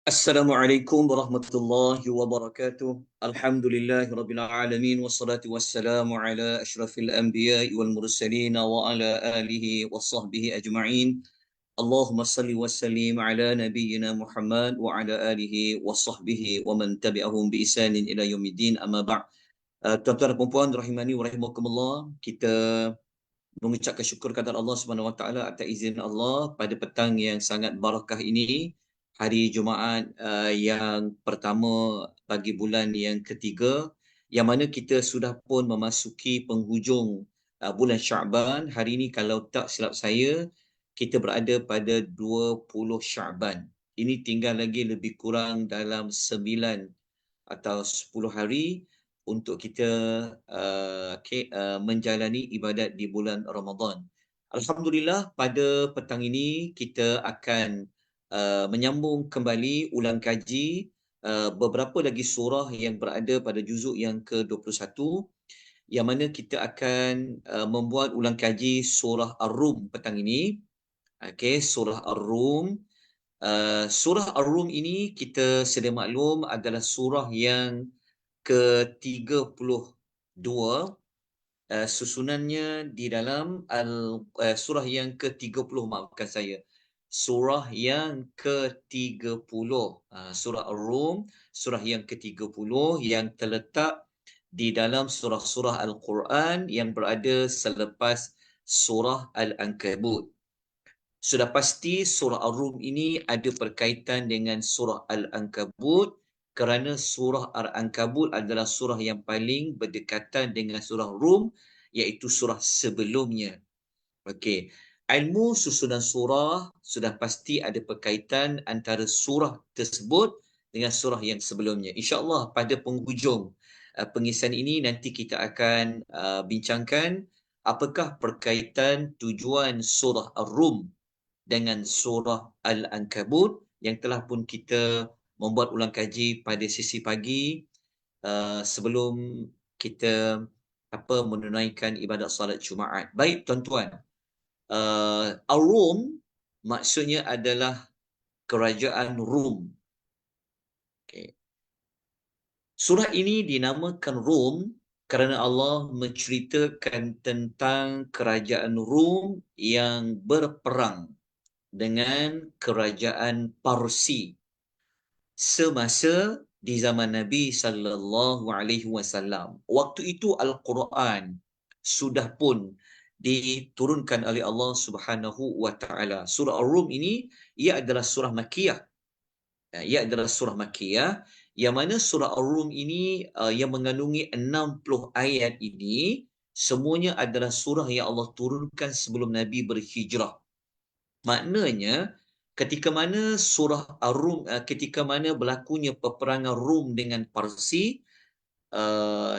Assalamualaikum warahmatullahi wabarakatuh. Alhamdulillahirabbil alamin wassalatu wassalamu ala asyrafil anbiya'i wal mursalin wa ala alihi washabbihi ajma'in. Allahumma salli wa sallim ala nabiyyina Muhammad wa ala alihi washabbihi wa man tabi'ahum bi ihsanin ila yaumiddin. Amma ba'd. Tuan-tuan dan puan-puan rahimani wa rahimakumullah, kita mengucapkan syukur kepada Allah Subhanahu Wa Taala atas izin Allah pada petang yang sangat barakah ini, hari Jumaat yang pertama bagi bulan yang ketiga, yang mana kita sudah pun memasuki penghujung bulan Syaban. Hari ini kalau tak silap saya, kita berada pada 20 Syaban. Ini tinggal lagi lebih kurang dalam 9 atau 10 hari untuk kita menjalani ibadat di bulan Ramadan. Alhamdulillah, pada petang ini kita akan menyambung kembali ulang kaji beberapa lagi surah yang berada pada juzuk yang ke-21, yang mana kita akan membuat ulang kaji surah Ar-Rum petang ini. Okey, surah Ar-Rum. Surah Ar-Rum ini kita sedia maklum adalah surah yang ke-32, susunannya di dalam surah yang ke-30, maafkan saya. Surah yang ke-30, surah Ar-Rum, surah yang ke-30 yang terletak di dalam surah-surah Al-Quran yang berada selepas surah Al-Ankabut. Sudah pasti surah Ar-Rum ini ada berkaitan dengan surah Al-Ankabut, kerana surah Al-Ankabut adalah surah yang paling berdekatan dengan surah Rum, iaitu surah sebelumnya. Okey. Ilmu susunan surah sudah pasti ada berkaitan antara surah tersebut dengan surah yang sebelumnya. InsyaAllah pada penghujung pengisian ini nanti kita akan bincangkan apakah berkaitan tujuan surah Ar-Rum dengan surah Al-Ankabut yang telah pun kita membuat ulang kaji pada sesi pagi sebelum kita menunaikan ibadat salat Jumaat. Baik tuan-tuan, Ar-Rum maksudnya adalah kerajaan Rum. Okay. Surah ini dinamakan Rum kerana Allah menceritakan tentang kerajaan Rum yang berperang dengan kerajaan Parsi semasa di zaman Nabi sallallahu alaihi wasallam. Waktu itu Al-Quran sudah pun diturunkan oleh Allah Subhanahu wa taala. Surah Ar-Rum ini ia adalah surah Makkiyah. Ia adalah surah Makkiyah, yang mana surah Ar-Rum ini yang mengandungi 60 ayat ini semuanya adalah surah yang Allah turunkan sebelum Nabi berhijrah. Maknanya ketika mana surah Ar-Rum, ketika mana berlakunya peperangan Rum dengan Parsi,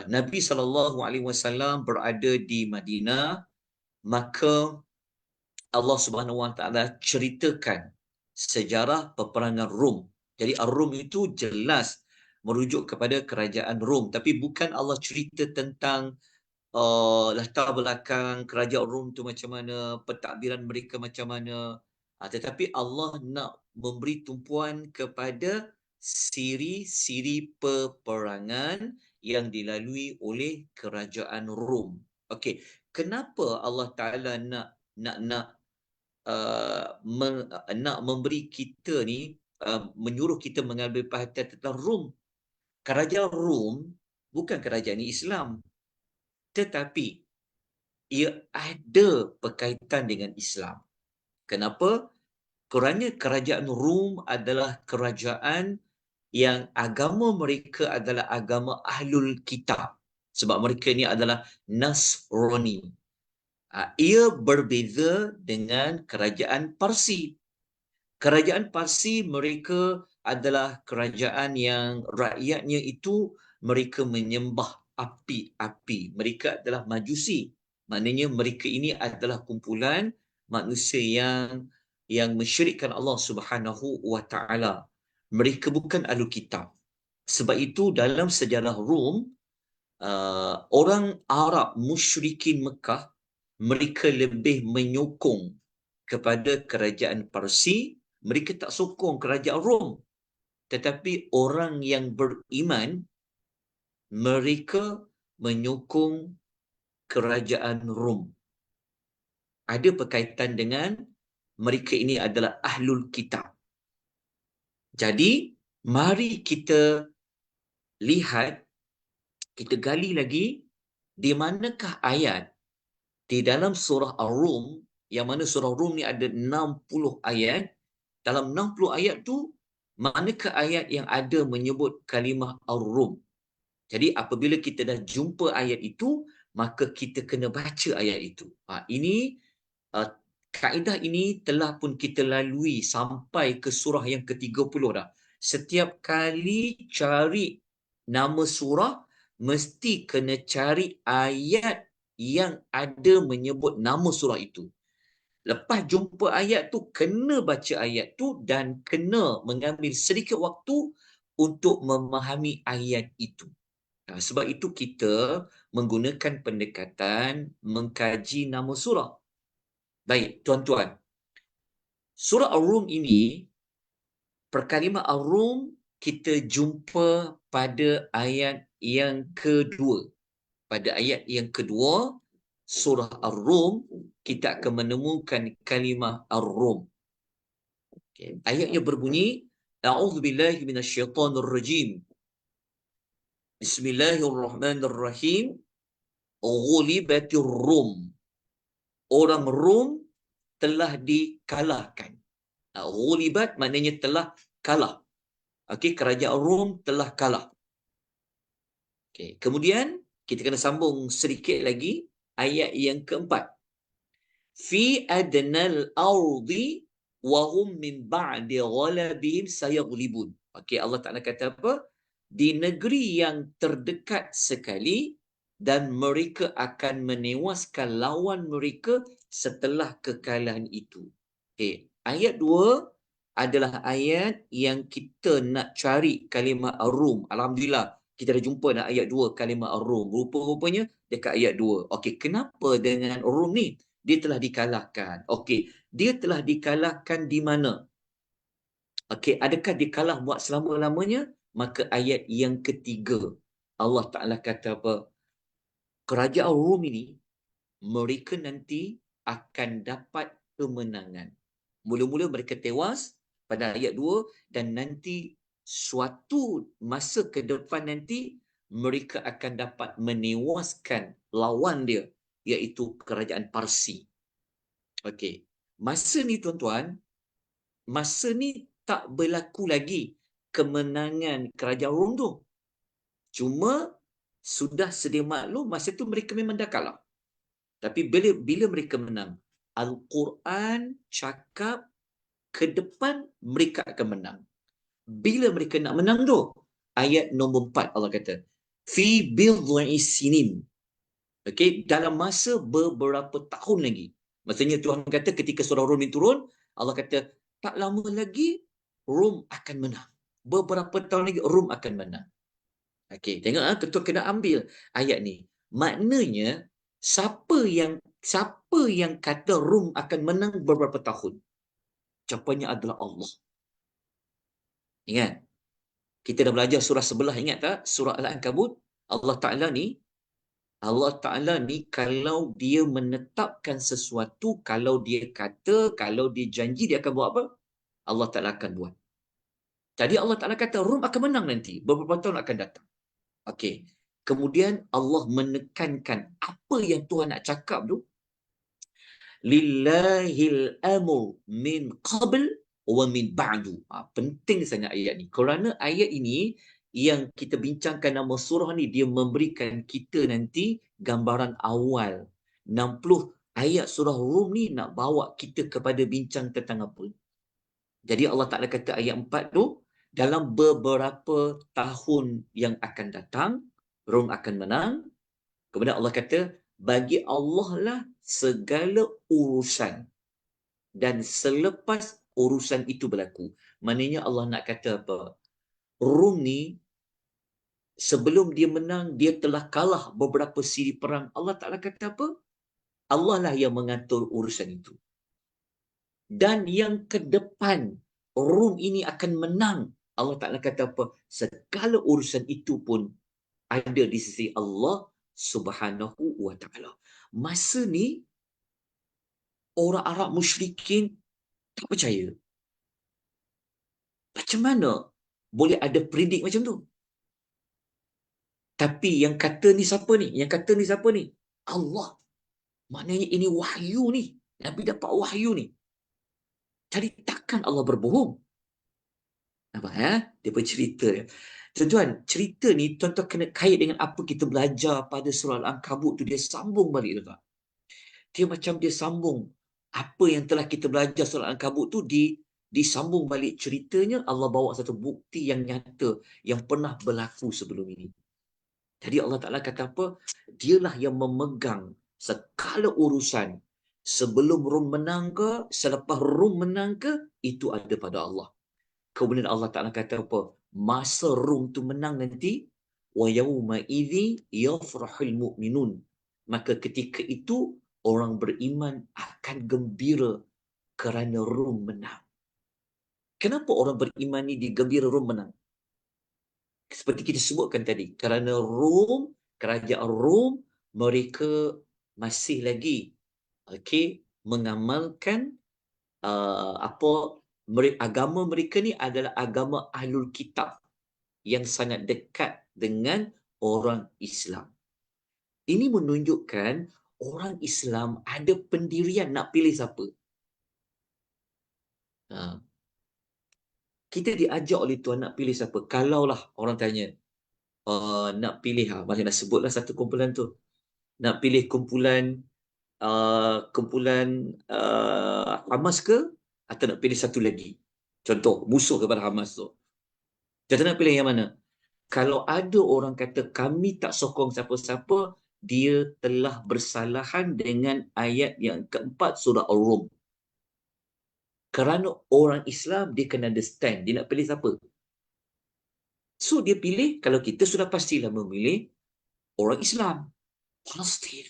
Nabi SAW berada di Madinah, maka Allah Subhanahu Wa Taala ceritakan sejarah peperangan Rum. Jadi Ar-Rum itu jelas merujuk kepada kerajaan Rum, tapi bukan Allah cerita tentang latar belakang kerajaan Rom tu macam mana, pentadbiran mereka macam mana. Tetapi Allah nak memberi tumpuan kepada siri-siri peperangan yang dilalui oleh kerajaan Rom. Okey, kenapa Allah Taala nak memberi kita ni, menyuruh kita mengambil perhatian tentang Rom? Kerajaan Rom bukan kerajaan Islam, tetapi ia ada berkaitan dengan Islam. Kenapa? Kerana kerajaan Rum adalah kerajaan yang agama mereka adalah agama Ahlul Kitab. Sebab mereka ni adalah Nasrani. Ia berbeza dengan kerajaan Parsi. Kerajaan Parsi mereka adalah kerajaan yang rakyatnya itu mereka menyembah api-api. Mereka adalah Majusi. Maknanya mereka ini adalah kumpulan manusia yang mensyirikkan Allah Subhanahu wa taala. Mereka bukan ahli kitab. Sebab itu dalam sejarah Rom, orang Arab musyrikin Mekah, mereka lebih menyokong kepada kerajaan Parsi, mereka tak sokong kerajaan Rom. tetapi orang yang beriman, mereka menyokong kerajaan Rom. Ada berkaitan dengan mereka ini adalah ahlul kitab. Jadi, mari kita lihat, kita gali lagi, di manakah ayat di dalam surah Ar-Rum, yang mana surah Rum ni ada 60 ayat. Dalam 60 ayat tu, manakah ayat yang ada menyebut kalimah Ar-Rum? Jadi apabila kita dah jumpa ayat itu, maka kita kena baca ayat itu. Ini kaedah ini telah pun kita lalui sampai ke surah yang ke-30 dah. Setiap kali cari nama surah, mesti kena cari ayat yang ada menyebut nama surah itu. Lepas jumpa ayat tu, kena baca ayat tu dan kena mengambil sedikit waktu untuk memahami ayat itu. Sebab itu kita menggunakan pendekatan mengkaji nama surah. Baik, tuan-tuan. Surah Ar-Rum ini, perkalimah Ar-Rum kita jumpa pada ayat yang kedua. Pada ayat yang kedua, surah Ar-Rum, kita akan menemukan kalimah Ar-Rum. Okay. Ayatnya berbunyi, A'udzubillahi minasyaitonirrajim. Bismillahirrahmanirrahim. Ghulibatir Rum. Orang Rum telah dikalahkan. Ghulibat maknanya telah kalah. Okey, kerajaan Rum telah kalah. Okey, kemudian kita kena sambung sedikit lagi ayat yang keempat. Fi adnal ardi wa hum min ba'di ghalabihim sayaghlibun. Okey, Allah Taala kata apa? Di negeri yang terdekat sekali dan mereka akan menewaskan lawan mereka setelah kekalahan itu. Okey, ayat 2 adalah ayat yang kita nak cari kalimah Ar-Rum. Alhamdulillah, kita dah jumpa dah ayat 2 kalimah Ar-Rum. Rupa-rupanya dekat ayat 2. Okey, kenapa dengan Ar-Rum ni? Dia telah dikalahkan. Okey, dia telah dikalahkan di mana? Okey, adakah dia kalah buat selama-lamanya? Maka ayat yang ketiga, Allah Ta'ala kata apa? Kerajaan Rum ini, mereka nanti akan dapat kemenangan. Mula-mula mereka tewas pada ayat 2 dan nanti suatu masa ke depan nanti mereka akan dapat menewaskan lawan dia, iaitu kerajaan Parsi. Okey. Masa ni tuan-tuan, masa ni tak berlaku lagi kemenangan kerajaan Rom tu. Cuma sudah sedia maklum masa tu mereka memang dah kalah. Tapi bila mereka menang, Al-Quran cakap ke depan mereka akan menang. Bila mereka nak menang tu? Ayat nombor 4 Allah kata, fi bid'i sinin. Okey, dalam masa beberapa tahun lagi. Maksudnya Tuhan kata ketika surah Rum ini turun, Allah kata tak lama lagi Rum akan menang. Beberapa tahun lagi Rum akan menang. Okey, tengok ketua kena ambil ayat ni. Maknanya siapa yang kata Rum akan menang beberapa tahun? Jawapannya adalah Allah. Ingat, kita dah belajar surah sebelah, ingat tak? Surah Al-Ankabut. Allah Ta'ala ni kalau dia menetapkan sesuatu, kalau dia kata, kalau dia janji, dia akan buat apa? Allah Ta'ala akan buat. Jadi Allah Ta'ala kata Rum akan menang nanti, beberapa tahun akan datang. Okey. Kemudian Allah menekankan apa yang Tuhan nak cakap tu. Lillahil amr min qabl wa min ba'du. Penting sangat ayat ni. Kerana ayat ini yang kita bincangkan nama surah ni, dia memberikan kita nanti gambaran awal. 60 ayat surah Rum ni nak bawa kita kepada bincang tentang apa. Jadi Allah Ta'ala kata ayat 4 tu, dalam beberapa tahun yang akan datang, Rum akan menang. Kemudian Allah kata, bagi Allah lah segala urusan. Dan selepas urusan itu berlaku. Maknanya Allah nak kata apa? Rum ni, sebelum dia menang, dia telah kalah beberapa siri perang. Allah Ta'ala kata apa? Allah lah yang mengatur urusan itu. Dan yang ke depan, Rum ini akan menang. Allah Ta'ala kata apa? Segala urusan itu pun ada di sisi Allah Subhanahu wa Ta'ala. Masa ni, orang Arab musyrikin tak percaya. Macam mana boleh ada predik macam tu? Tapi yang kata ni siapa ni? Yang kata ni siapa ni? Allah. Maknanya ini wahyu ni. Nabi dapat wahyu ni. Jadi takkan Allah berbohong? Nampak ya? Dia bercerita. Tuan-tuan, cerita ni tuan-tuan kena kait dengan apa kita belajar pada surah Al-Ankabut tu. Dia sambung balik, tuan-tuan. Dia macam dia sambung apa yang telah kita belajar surah Al-Ankabut tu disambung balik ceritanya. Allah bawa satu bukti yang nyata yang pernah berlaku sebelum ini. Jadi Allah Ta'ala kata apa? Dialah yang memegang segala urusan. Sebelum Rum menang ke, selepas Rum menang ke, itu ada pada Allah. Kemudian Allah Ta'ala kata apa? Masa Rum tu menang nanti, wa yawma idzi yafrahul mu'minun. Maka ketika itu, orang beriman akan gembira kerana Rum menang. Kenapa orang beriman ni digembira Rum menang? Seperti kita sebutkan tadi, kerana Rom, kerajaan Rom, mereka masih lagi mengamalkan agama mereka ni adalah agama Ahlul Kitab yang sangat dekat dengan orang Islam. Ini menunjukkan orang Islam ada pendirian nak pilih siapa. Kita diajak oleh Tuhan nak pilih siapa. Kalaulah orang tanya, nak pilih, macam nak sebutlah satu kumpulan tu, nak pilih kumpulan Hamas ke, atau nak pilih satu lagi, contoh musuh kepada Hamas tu, kita nak pilih yang mana? Kalau ada orang kata kami tak sokong siapa-siapa, dia telah bersalahan dengan ayat yang keempat surah Ar-Rum. Kerana orang Islam dia kena understand dia nak pilih siapa. So dia pilih, kalau kita sudah pastilah memilih orang Islam, Palestin.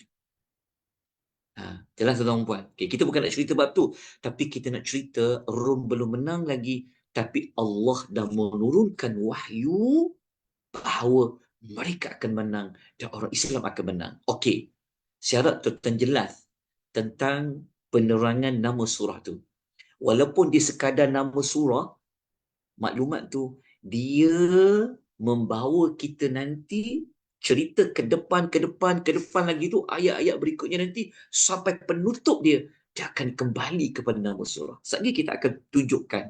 Jelas tuan-tuan puan. Okay, kita bukan nak cerita bab tu, tapi kita nak cerita Rom belum menang lagi, tapi Allah dah menurunkan wahyu bahawa mereka akan menang dan orang Islam akan menang. Okey. Syarat tuan jelas tentang penerangan nama surah tu. Walaupun dia sekadar nama surah, maklumat tu dia membawa kita nanti cerita ke depan lagi tu, ayat-ayat berikutnya nanti sampai penutup dia akan kembali kepada nama surah. Sekali kita akan tunjukkan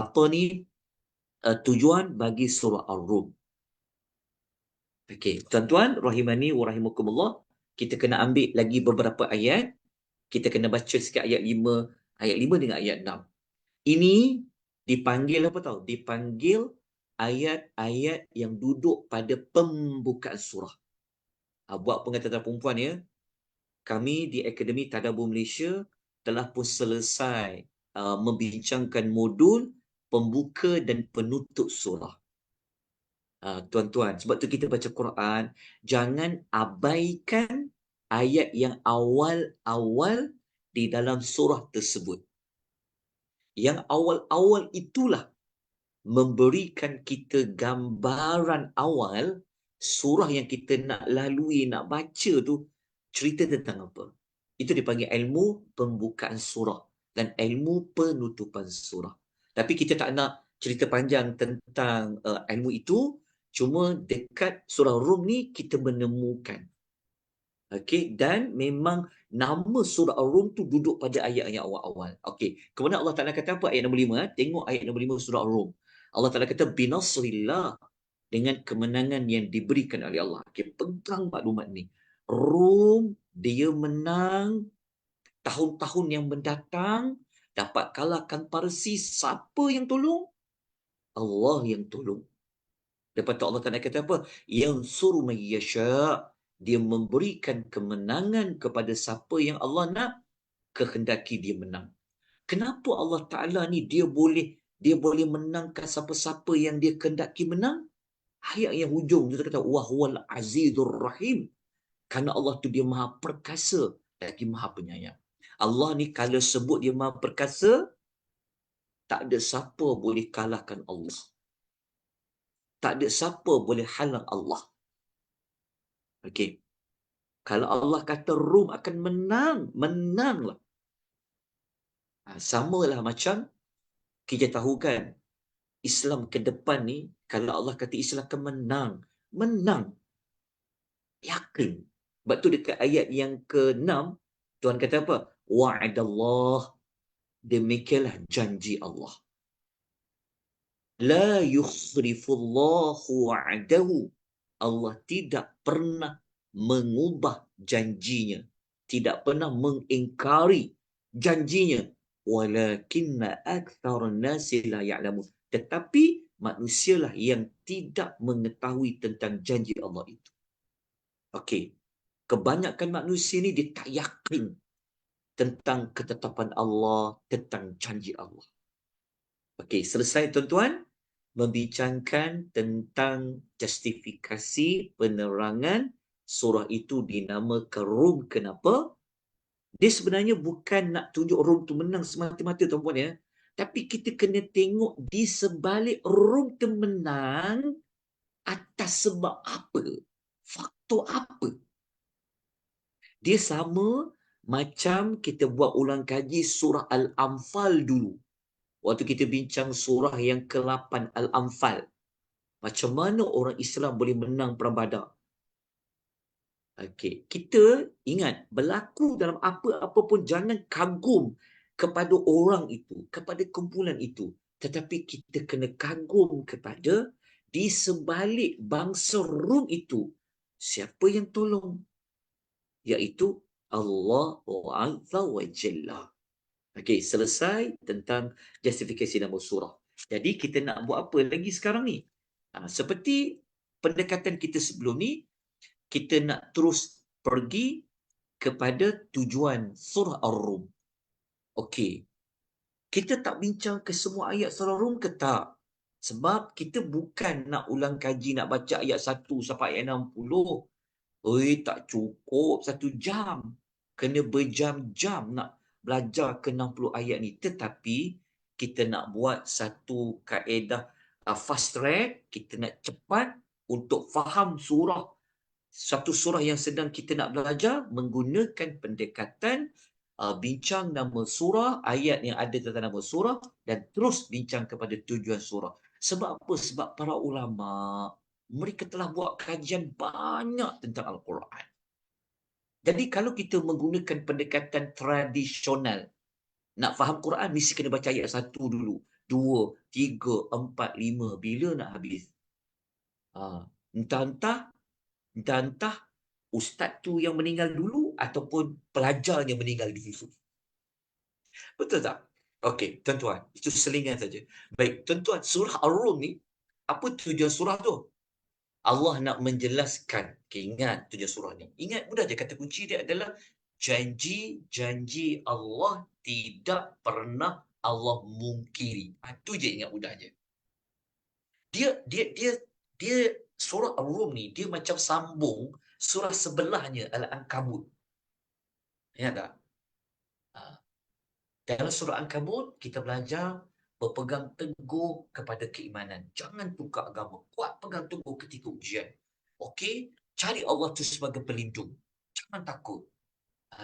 apa ni tujuan bagi surah Ar-Rum. Okey, tuan-tuan rahimani wa rahimakumullah, kita kena ambil lagi beberapa ayat. Kita kena baca sikit ayat 5 dengan ayat 6. Ini dipanggil apa tahu? Dipanggil ayat-ayat yang duduk pada pembukaan surah. Buat pengetahuan perempuan ya, kami di Akademi Tadabbur Malaysia telah pun selesai membincangkan modul pembuka dan penutup surah. Tuan-tuan, sebab tu kita baca Quran, jangan abaikan ayat yang awal-awal di dalam surah tersebut. Yang awal-awal itulah memberikan kita gambaran awal surah yang kita nak lalui, nak baca tu cerita tentang apa. Itu dipanggil ilmu pembukaan surah dan ilmu penutupan surah. Tapi kita tak nak cerita panjang tentang ilmu itu, cuma dekat surah Rum ni kita menemukan. Okey, dan memang nama surah Ar-Rum tu duduk pada ayat-ayat awal-awal. Okey, kemudian Allah Ta'ala kata apa? Ayat nombor 5. Tengok ayat nombor 5 surah Ar-Rum. Allah Ta'ala kata, binasrillah, dengan kemenangan yang diberikan oleh Allah. Okey, pegang maklumat ni. Rum, dia menang tahun-tahun yang mendatang, dapat kalahkan Parsi. Siapa yang tolong? Allah yang tolong. Lepas tu Allah Ta'ala kata apa? Yansuru man yasha', dia memberikan kemenangan kepada siapa yang Allah nak kehendaki dia menang. Kenapa Allah Ta'ala ni dia boleh menangkan siapa-siapa yang dia kehendaki menang? Ayat yang hujung dia kata wahwal azizur rahim. Kerana Allah tu dia maha perkasa lagi maha penyayang. Allah ni kalau sebut dia maha perkasa, tak ada siapa boleh kalahkan Allah. Tak ada siapa boleh halang Allah. Okey. Kalau Allah kata Rom akan menang, menanglah. Samalah macam kita tahu kan, Islam ke depan ni, kalau Allah kata Islam akan menang, menang. Yakin. Sebab tu dekat ayat yang ke-6, Tuhan kata apa? Wa'adallah. Demikianlah janji Allah. La yukhlifullahu wa'adahu. Allah tidak pernah mengubah janjinya. Tidak pernah mengingkari janjinya. Walakinna aktsarun nasi la ya'lamun. Tetapi manusialah yang tidak mengetahui tentang janji Allah itu. Okey. Kebanyakan manusia ni dia tak yakin tentang ketetapan Allah, tentang janji Allah. Okey, selesai tuan-tuan membincangkan tentang justifikasi penerangan surah itu dinamakan Rum. Kenapa? Dia sebenarnya bukan nak tunjuk Rum tu menang semata-mata tuan-puan ya. Tapi kita kena tengok di sebalik Rum tu menang atas sebab apa? Faktor apa? Dia sama macam kita buat ulang kaji surah Al-Anfal dulu. Waktu kita bincang surah yang ke-8 Al-Anfal. Macam mana orang Islam boleh menang perang Badar? Okey, kita ingat berlaku dalam apa-apa pun jangan kagum kepada orang itu, kepada kumpulan itu. Tetapi kita kena kagum kepada di sebalik bangsa Rum itu, siapa yang tolong? Iaitu Allah Azza wa Jalla. Okey, selesai tentang justifikasi nama surah. Jadi kita nak buat apa lagi sekarang ni? Seperti pendekatan kita sebelum ni, kita nak terus pergi kepada tujuan surah Ar-Rum. Okey. Kita tak bincang ke semua ayat surah Ar-Rum ke tak? Sebab kita bukan nak ulang kaji, nak baca ayat 1 sampai ayat 60. Oi, tak cukup 1 jam. Kena berjam-jam nak belajar ke 60 ayat ni. Tetapi kita nak buat satu kaedah fast track. Kita nak cepat untuk faham surah. Satu surah yang sedang kita nak belajar menggunakan pendekatan bincang nama surah, ayat yang ada tentang nama surah dan terus bincang kepada tujuan surah. Sebab apa? Sebab para ulama mereka telah buat kajian banyak tentang Al-Quran. Jadi kalau kita menggunakan pendekatan tradisional, nak faham Quran mesti kena baca ayat 1 dulu, 2, 3, 4, 5. Bila nak habis? Entah ustaz tu yang meninggal dulu ataupun pelajarnya meninggal dulu. Betul tak? Okey, tuan-tuan, itu selingan saja. Baik, tuan-tuan, surah Ar-Rum ni, apa tujuan surah tu? Allah nak menjelaskan, ingat tujuan surah ni. Ingat mudah je, kata kunci dia adalah janji Allah tidak pernah Allah mungkiri. Itu je, ingat mudah je. Dia surah Ar-Rum ni, dia macam sambung surah sebelahnya Al-Ankabut. Ingat tak? Dalam surah Al-Ankabut, kita belajar berpegang teguh kepada keimanan. Jangan tukar agama. Kuat pegang teguh ketika ujian. Okey? Cari Allah tu sebagai pelindung. Jangan takut.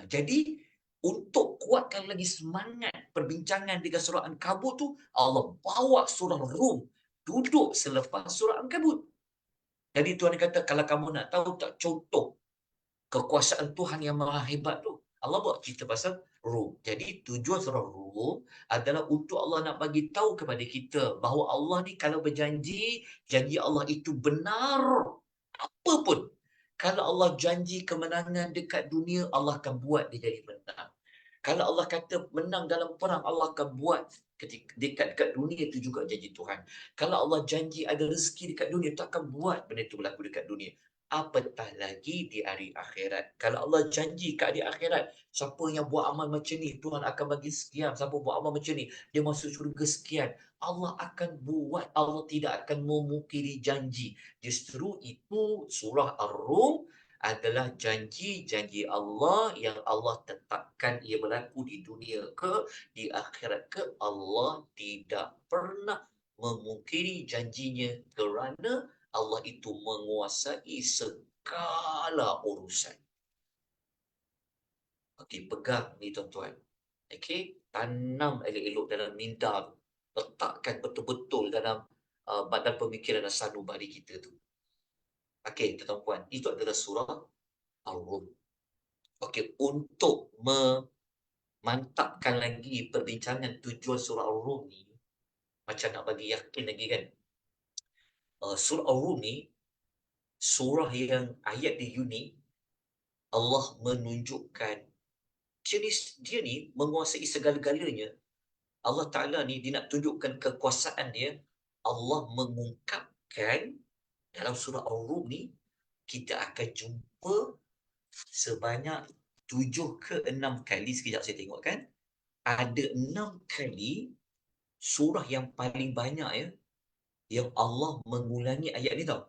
Jadi, untuk kuatkan lagi semangat perbincangan dengan surah Al-Ankabut tu, Allah bawa surah Rum duduk selepas surah Al-Ankabut. Jadi Tuhan kata, kalau kamu nak tahu tak contoh kekuasaan Tuhan yang maha hebat tu, Allah buat cerita pasal Rum. Jadi tujuan surah Rum adalah untuk Allah nak bagi tahu kepada kita bahawa Allah ni kalau berjanji, janji Allah itu benar. Apa pun. Kalau Allah janji kemenangan dekat dunia, Allah akan buat dia jadi menang. Kalau Allah kata menang dalam perang, Allah akan buat dekat dunia, itu juga janji Tuhan. Kalau Allah janji ada rezeki dekat dunia, itu akan buat benda itu berlaku dekat dunia. Apatah lagi di hari akhirat. Kalau Allah janji kat hari akhirat, siapa yang buat amal macam ni, Tuhan akan bagi sekian. Siapa buat amal macam ni, dia masuk syurga sekian. Allah akan buat. Allah tidak akan memungkiri janji. Justru itu surah Ar-Rum adalah janji-janji Allah yang Allah tetapkan ia berlaku di dunia ke, di akhirat ke, Allah tidak pernah memungkiri janjinya kerana Allah itu menguasai segala urusan. Okey, pegang ni tuan-tuan. Okey, tanam elok-elok dalam minda tu. Letakkan betul-betul dalam badan pemikiran dan sanubari kita tu. Okey, tuan-tuan, itu adalah surah Ar-Rum. Okey, untuk memantapkan lagi perbincangan tujuan surah Ar-Rum ni, macam nak bagi yakin lagi kan. Surah Ar-Rum ni surah yang ayat dia unik. Allah menunjukkan jenis dia ni menguasai segala-galanya. Allah Ta'ala ni dia nak tunjukkan kekuasaan dia. Allah mengungkapkan dalam surah Ar-Rum ni, kita akan jumpa sebanyak 7 ke 6 kali. Sekejap saya tengok kan. Ada 6 kali surah yang paling banyak ya, yang Allah mengulangi ayat ni tau.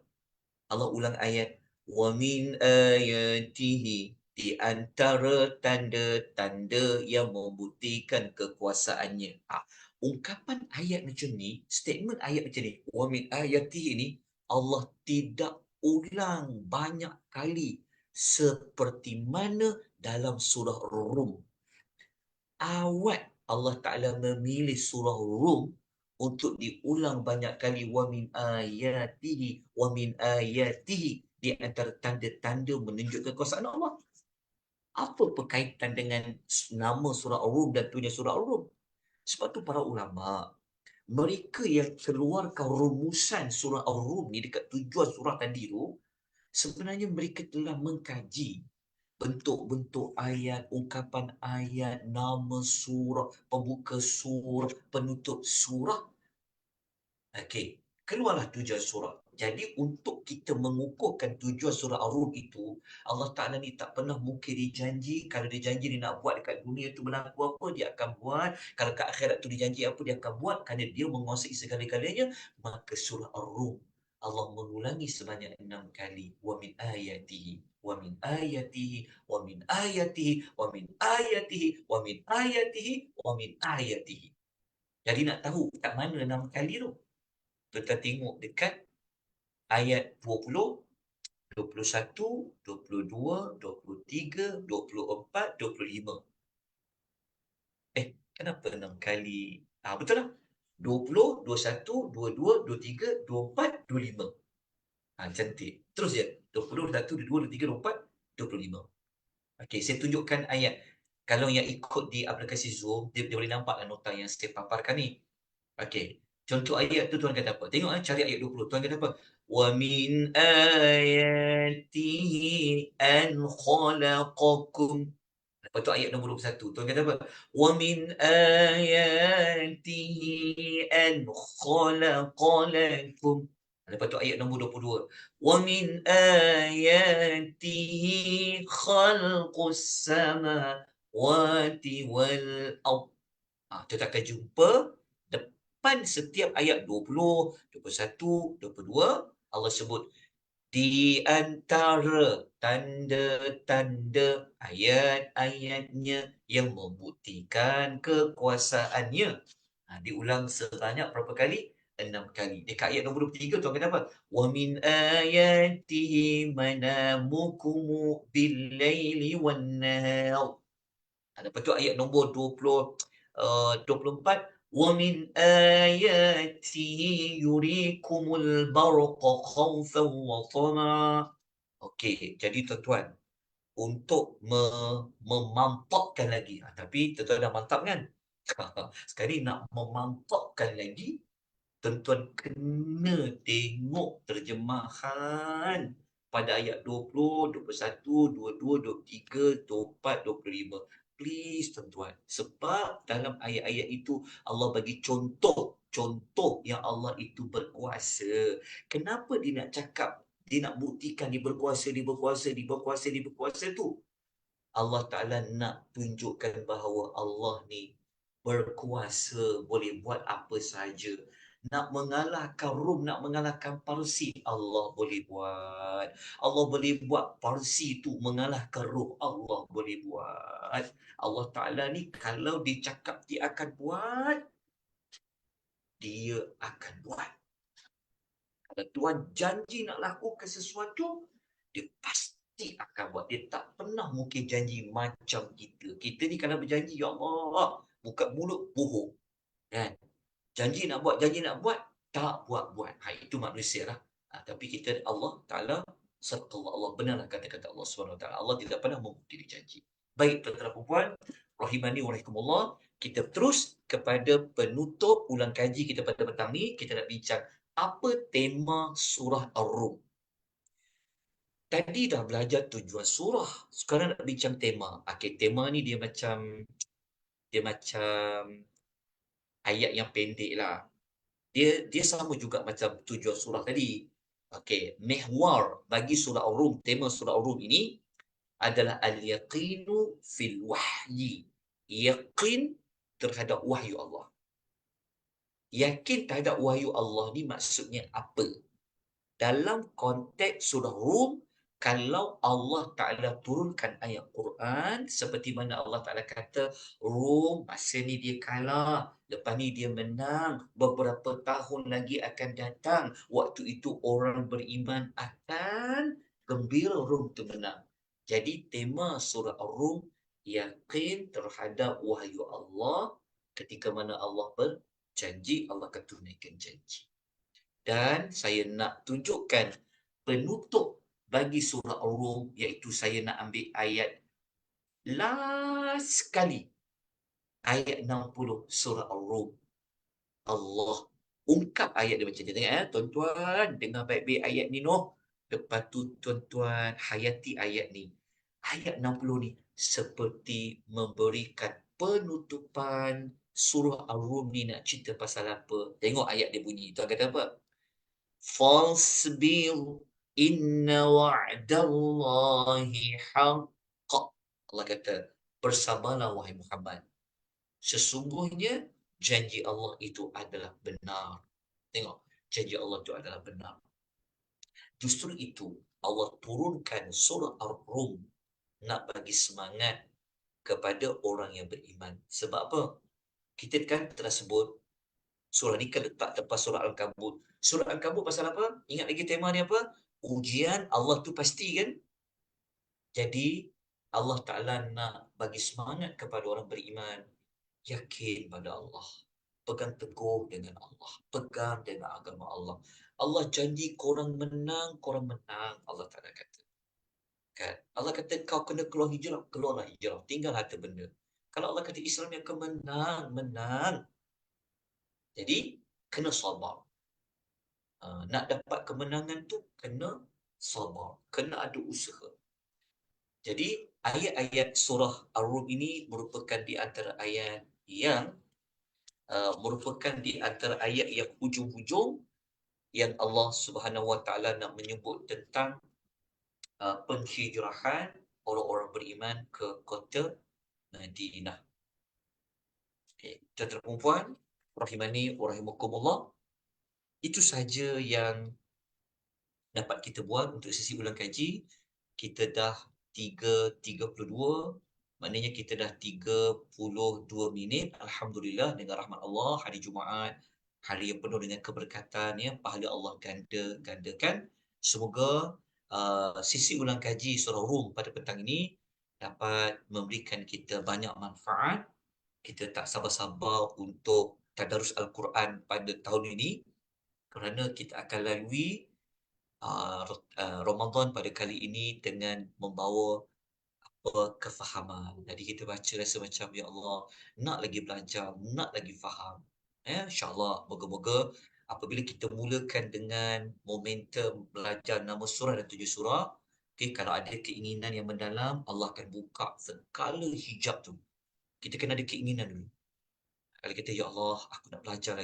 Allah ulang ayat wa min ayatihi, di antara tanda-tanda yang membuktikan kekuasaannya. Ungkapan ayat macam ni, statement ayat macam ni, wa min ayatihi ni, Allah tidak ulang banyak kali seperti mana dalam surah Rum. Awal Allah Ta'ala memilih surah Rum untuk diulang banyak kali, wa min ayatihi, wa min ayatihi, di antara tanda-tanda menunjukkan kekuasaan Allah. Apa berkaitan dengan nama surah Ar-Rum dan tujuan surah Ar-Rum? Sebab tu para ulama, mereka yang keluarkan rumusan surah Ar-Rum ni dekat tujuan surah tadi tu, sebenarnya mereka telah mengkaji bentuk-bentuk ayat, ungkapan ayat, nama surah, pembuka surah, penutup surah. Okey, keluarlah tujuan surah. Jadi untuk kita mengukuhkan tujuan surah Ar-Rum itu, Allah Ta'ala ni tak pernah mungkiri janji. Kalau dia janji dia nak buat dekat dunia tu berlaku apa, dia akan buat. Kalau kat akhirat tu dia janji apa, dia akan buat. Kerana dia menguasai segala-galanya. Maka surah Ar-Rum Allah mengulangi sebanyak 6 kali. Wa min ayatihi, wa min ayatihi, wa min ayatihi, wa min ayatihi, wa min ayatihi, wa min ayatihi. Jadi nak tahu kat mana 6 kali tu? Kita tengok dekat ayat 20, 21, 22, 23, 24, 25. Kenapa 6 kali? Betul lah. 20, 21, 22, 23, 24, 25. Cantik. Terus je. 20, 21, 22, 23, 24, 25. Okey, saya tunjukkan ayat. Kalau yang ikut di aplikasi Zoom, dia boleh nampak lah nota yang saya paparkan ni. Okey. Contoh ayat tu tuan kata apa? Tengok cari ayat 20. Tuan kata apa? Wa min ayatihi an khalaqakum. Lepas tu ayat nombor 21. Tuan kata apa? Wa min ayatihi an khalaqalakum. Lepas tu ayat nombor 22. Wa min ayatihi khalqus samawati wal ardh. Kita akan jumpa depan setiap ayat 20, 21, 22, Allah sebut di antara tanda-tanda ayat-ayatnya yang membuktikan kekuasaannya. Diulang sebanyak berapa kali? 6 kali. Dekat ayat nombor 23 tu kata apa? Wa min ayatihi manamukum bil-laili wan-nahar. Lepas tu ayat nombor 24, wa min ayatihi yurikumul barqa khawfan wa tama'a. Okey, jadi tuan-tuan, untuk memantapkan lagi, tapi tuan-tuan dah mantap kan? Sekali nak memantapkan lagi, tuan-tuan kena tengok terjemahan pada ayat 20, 21, 22, 23, 24, 25. Please tuan-tuan. Sebab dalam ayat-ayat itu Allah bagi contoh yang Allah itu berkuasa. Kenapa dia nak cakap, dia nak buktikan dia berkuasa, dia berkuasa, dia berkuasa, dia berkuasa tu? Allah Ta'ala nak tunjukkan bahawa Allah ni berkuasa, boleh buat apa saja. Nak mengalahkan Rom, nak mengalahkan Parsi, Allah boleh buat. Allah boleh buat Parsi tu mengalahkan Rom, Allah boleh buat. Allah Ta'ala ni kalau dia cakap dia akan buat, dia akan buat. Kalau Tuhan janji nak lakukan sesuatu, dia pasti akan buat. Dia tak pernah mungkin janji macam kita. Kita ni kalau berjanji, ya Allah, buka mulut bohong. Kan? Janji nak buat, tak buat-buat. Itu manusia lah. Tapi kita, Allah Ta'ala, sadaqallah, Allah benarlah kata-kata Allah SWT. Allah tidak pernah memungkiri janji. Baik, tuan-tuan dan puan, rahimani wa rahikumullah, kita terus kepada penutup ulang kaji kita pada petang ni. Kita nak bincang apa tema surah Ar-Rum. Tadi dah belajar tujuan surah. Sekarang nak bincang tema. Okay, tema ni dia macam ayat yang pendek lah. Dia sama juga macam tujuan surah tadi. Okey, mihwar bagi surah Ar-Rum, tema surah Ar-Rum ini adalah al-yaqinu fil wahyi. Yaqin terhadap wahyu Allah. Yakin terhadap wahyu Allah ni maksudnya apa? Dalam konteks surah Rum, kalau Allah Ta'ala turunkan ayat Quran, seperti mana Allah Ta'ala kata, Rum, masa ni dia kalah, lepas ni dia menang, beberapa tahun lagi akan datang, waktu itu orang beriman akan gembira Rum tu menang. Jadi tema surah Ar-Rum, yakin terhadap wahyu Allah, ketika mana Allah berjanji, Allah akan tunaikan janji. Dan saya nak tunjukkan penutup bagi surah Ar-Rum, iaitu saya nak ambil ayat last sekali. Ayat 60 surah Ar-Rum. Allah ungkap ayat dia macam ni. Tengok tuan-tuan, dengar baik-baik ayat ni noh. Lepas tu tuan-tuan hayati ayat ni. Ayat 60 ni seperti memberikan penutupan surah Ar-Rum ni nak cerita pasal apa. Tengok ayat dia bunyi. Tuan kata apa? Fasbir inna wa'dallahi haqq. Allah kata, bersabarlah wahai Muhammad. Sesungguhnya janji Allah itu adalah benar. Tengok, janji Allah itu adalah benar. Justru itu Allah turunkan surah Ar-Rum nak bagi semangat kepada orang yang beriman. Sebab apa? Kita kan telah sebut surah ni kan letak lepas surah Al-Ankabut. Surah Al-Ankabut pasal apa? Ingat lagi tema ni apa? Ujian Allah tu pasti kan? Jadi Allah Ta'ala nak bagi semangat kepada orang beriman. Yakin pada Allah. Pegang teguh dengan Allah. Pegang dengan agama Allah. Allah janji korang menang, korang menang. Allah Ta'ala kata. Kan? Allah kata kau kena keluar hijrah, keluarlah hijrah. Tinggal harta benda. Kalau Allah kata Islam yang akan menang, menang. Jadi, kena sabar. Nak dapat kemenangan tu, kena sabar. Kena ada usaha. Jadi, ayat-ayat surah Ar-Rum ini merupakan di antara ayat yang hujung-hujung yang Allah Subhanahu Wa Taala nak menyebut tentang penghijrahan orang-orang beriman ke kota Madinah. Okay. Tuan-tuan dan puan, rahimani wa rahimakumullah, itu saja yang dapat kita buat untuk sesi ulang kaji. Kita dah 3.32, maknanya kita dah 32 minit. Alhamdulillah, dengan rahmat Allah, hari Jumaat, hari yang penuh dengan keberkatan, ya, pahala Allah gandakan. Semoga sesi ulang kaji surah Rum pada petang ini dapat memberikan kita banyak manfaat. Kita tak sabar-sabar untuk tadarus Al-Quran pada tahun ini, kerana kita akan lalui Ramadan pada kali ini dengan membawa kefahaman. Jadi kita baca rasa macam, ya Allah, nak lagi belajar, nak lagi faham. InsyaAllah, moga-moga apabila kita mulakan dengan momentum belajar nama surah dan 7 surah, okay, kalau ada keinginan yang mendalam, Allah akan buka segala hijab tu. Kita kena ada keinginan dulu. Kalau kita, ya Allah, aku nak belajar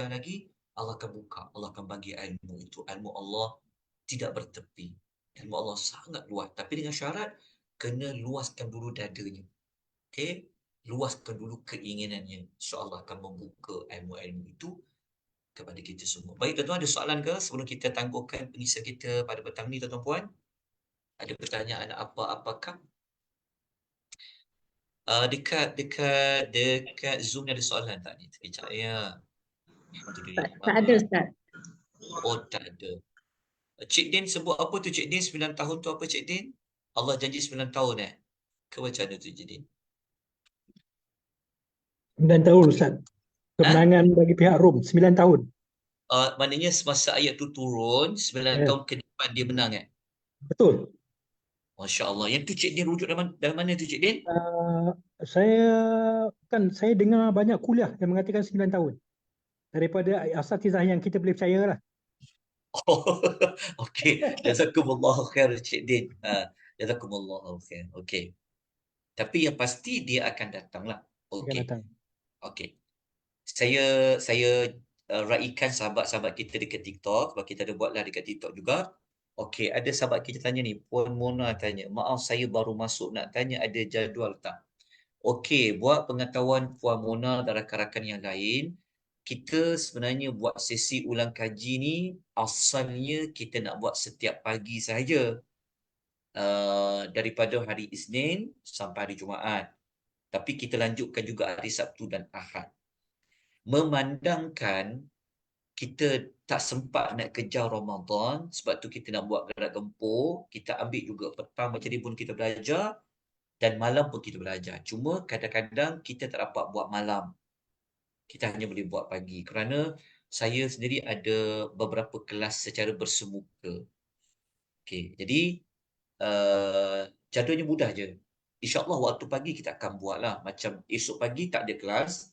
lagi, Allah akan buka, Allah akan bagi ilmu itu. Ilmu Allah tidak bertepi. Ilmu Allah sangat luas. Tapi dengan syarat, kena luaskan dulu dadanya. Okay? Luaskan dulu keinginannya. InsyaAllah akan membuka ilmu-ilmu itu kepada kita semua. Baik, tuan-tuan, ada soalan ke sebelum kita tangguhkan pengisian kita pada petang ni, tuan-tuan puan? Ada pertanyaan apakah? Dekat Zoom ni ada soalan tak ni? Sekejap ya. Alhamdulillah. Tak ada Ustaz. Oh, tak ada. Cik Din sebut apa tu Cik Din? 9 tahun tu apa Cik Din? Allah janji 9 tahun Ke macam mana tu Cik Din? 9 tahun Ustaz. Ha? Kemenangan bagi pihak Rom 9 tahun. Maknanya semasa ayat tu turun, 9 Ya, tahun ke depan dia menang betul. Masya Allah. Yang tu Cik Din rujuk dalam mana tu Cik Din? Uh, saya saya dengar banyak kuliah yang mengatakan 9 tahun daripada asatizah yang kita boleh percaya lah. Oh, okey. Jazakumullahu khair Cik Din. Jazakumullahu khair. Okey. Tapi yang pasti dia akan datanglah. Akan Okey. datang. Okey. Saya raikan sahabat-sahabat kita dekat TikTok. Sebab kita ada buatlah dekat TikTok juga. Okey, ada sahabat kita tanya ni. Puan Mona tanya. Maaf saya baru masuk nak tanya ada jadual tak? Okey, buat pengetahuan Puan Mona dan rakan-rakan yang lain, kita sebenarnya buat sesi ulang kaji ni asalnya kita nak buat setiap pagi sahaja. Daripada hari Isnin sampai hari Jumaat. Tapi kita lanjutkan juga hari Sabtu dan Ahad. Memandangkan kita tak sempat nak kejar Ramadan, sebab tu kita nak buat gerak gempur, kita ambil juga petang macam ni pun kita belajar dan malam pun kita belajar. Cuma kadang-kadang kita tak dapat buat malam. Kita hanya boleh buat pagi kerana saya sendiri ada beberapa kelas secara bersemuka. Okey, jadi jadualnya mudah je. InsyaAllah waktu pagi kita akan buatlah. Macam esok pagi tak ada kelas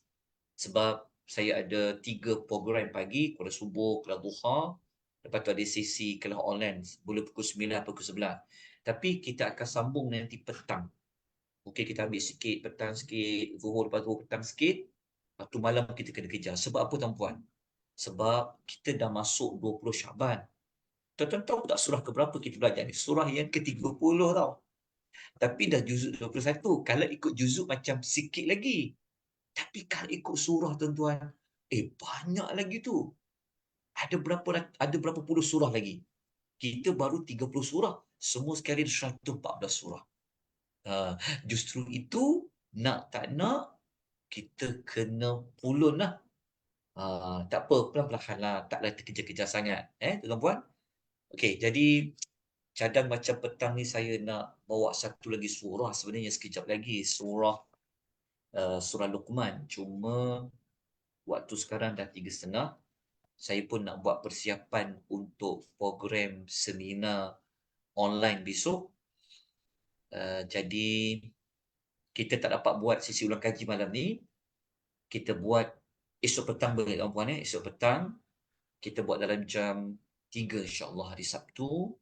sebab saya ada 3 program pagi, kelas subuh, kelas duha. Lepas tu ada sesi kelas online, boleh pukul 9, pukul 11. Tapi kita akan sambung nanti petang. Okey, kita ambil sikit, petang sikit, zuhur, lepas zuhur petang sikit. Lepas tu malam kita kena kejar. Sebab apa tuan-puan? Sebab kita dah masuk 20 Syaban. Tuan-tuan tahu tak surah ke berapa kita belajar ni? Surah yang ke-30 tau. Tapi dah juzuk 21. Kalau ikut juzuk macam sikit lagi. Tapi kalau ikut surah tuan-tuan, banyak lagi tu. Ada berapa puluh surah lagi. Kita baru 30 surah. Semua sekali 114 surah. Ha, justru itu, nak tak nak, kita kena pulun lah. Tak apa, pelan-pelan lah. Taklah terkejar-kejar sangat. Tuan-tuan? Okey, jadi cadang macam petang ni saya nak bawa satu lagi surah sebenarnya sekejap lagi. Surah Luqman. Cuma waktu sekarang dah 3.30. Saya pun nak buat persiapan untuk program seminar online besok. Jadi kita tak dapat buat sesi ulang kaji malam ni. Kita buat esok petang boleh tuan-puan esok petang kita buat dalam jam 3 insya-Allah hari Sabtu.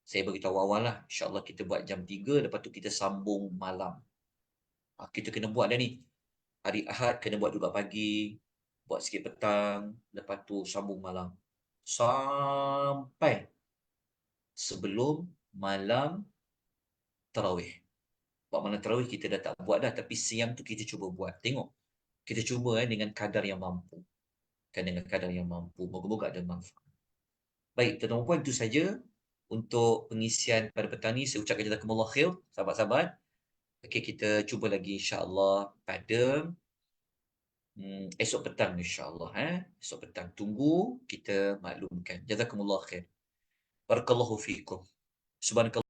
Saya beritahu awal lah. InsyaAllah kita buat jam 3. Lepas tu kita sambung malam. Kita kena buat dah ni. Hari Ahad kena buat juga pagi. Buat sikit petang. Lepas tu sambung malam. Sampai sebelum malam tarawih. Buat malam tarawih kita dah tak buat dah. Tapi siang tu kita cuba buat. Tengok. Kita cuba dengan kadar yang mampu. Dengan kadar yang mampu. Moga-moga ada manfaat. Baik, tuan-tuan puan, itu saja untuk pengisian pada petang ni. Saya ucapkan jazakumullah khair, sahabat-sahabat. Okey, kita cuba lagi insya-Allah pada esok petang insya-Allah. Esok petang. Tunggu kita maklumkan. Jazakumullah khair. Barakallahu fiikum. Subhanakallah.